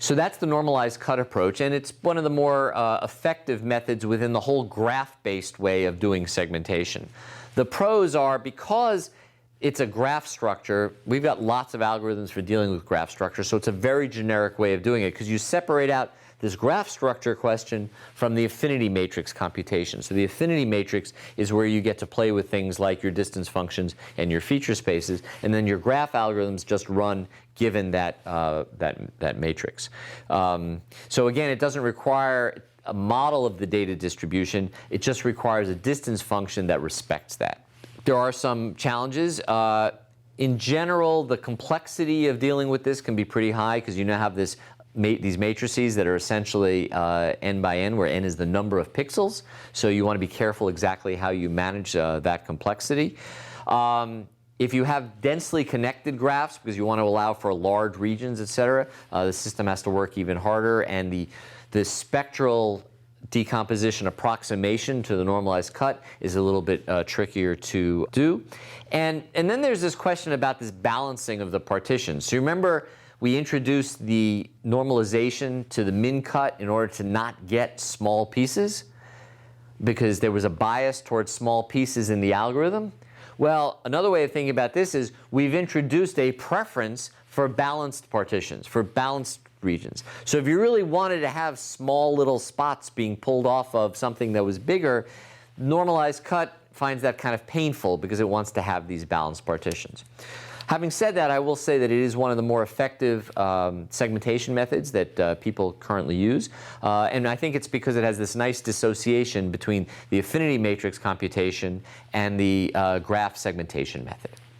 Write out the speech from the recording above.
So that's the normalized cut approach, and it's one of the more effective methods within the whole graph-based way of doing segmentation. The pros are, because it's a graph structure, we've got lots of algorithms for dealing with graph structure, so it's a very generic way of doing it, because you separate out this graph structure question from the affinity matrix computation. So the affinity matrix is where you get to play with things like your distance functions and your feature spaces, and then your graph algorithms just run given that matrix. So again, it doesn't require a model of the data distribution, it just requires a distance function that respects that. There are some challenges. In general, the complexity of dealing with this can be pretty high, because you now have these matrices that are essentially n by n, where n is the number of pixels. So you want to be careful exactly how you manage that complexity. If you have densely connected graphs, because you want to allow for large regions, etc., the system has to work even harder, and the spectral decomposition approximation to the normalized cut is a little bit trickier to do. And then there's this question about this balancing of the partitions. So remember, we introduced the normalization to the min cut in order to not get small pieces, because there was a bias towards small pieces in the algorithm. Well, another way of thinking about this is we've introduced a preference for balanced partitions, for balanced regions. So if you really wanted to have small little spots being pulled off of something that was bigger, normalized cut finds that kind of painful, because it wants to have these balanced partitions. Having said that, I will say that it is one of the more effective segmentation methods that people currently use. And I think it's because it has this nice dissociation between the affinity matrix computation and the graph segmentation method.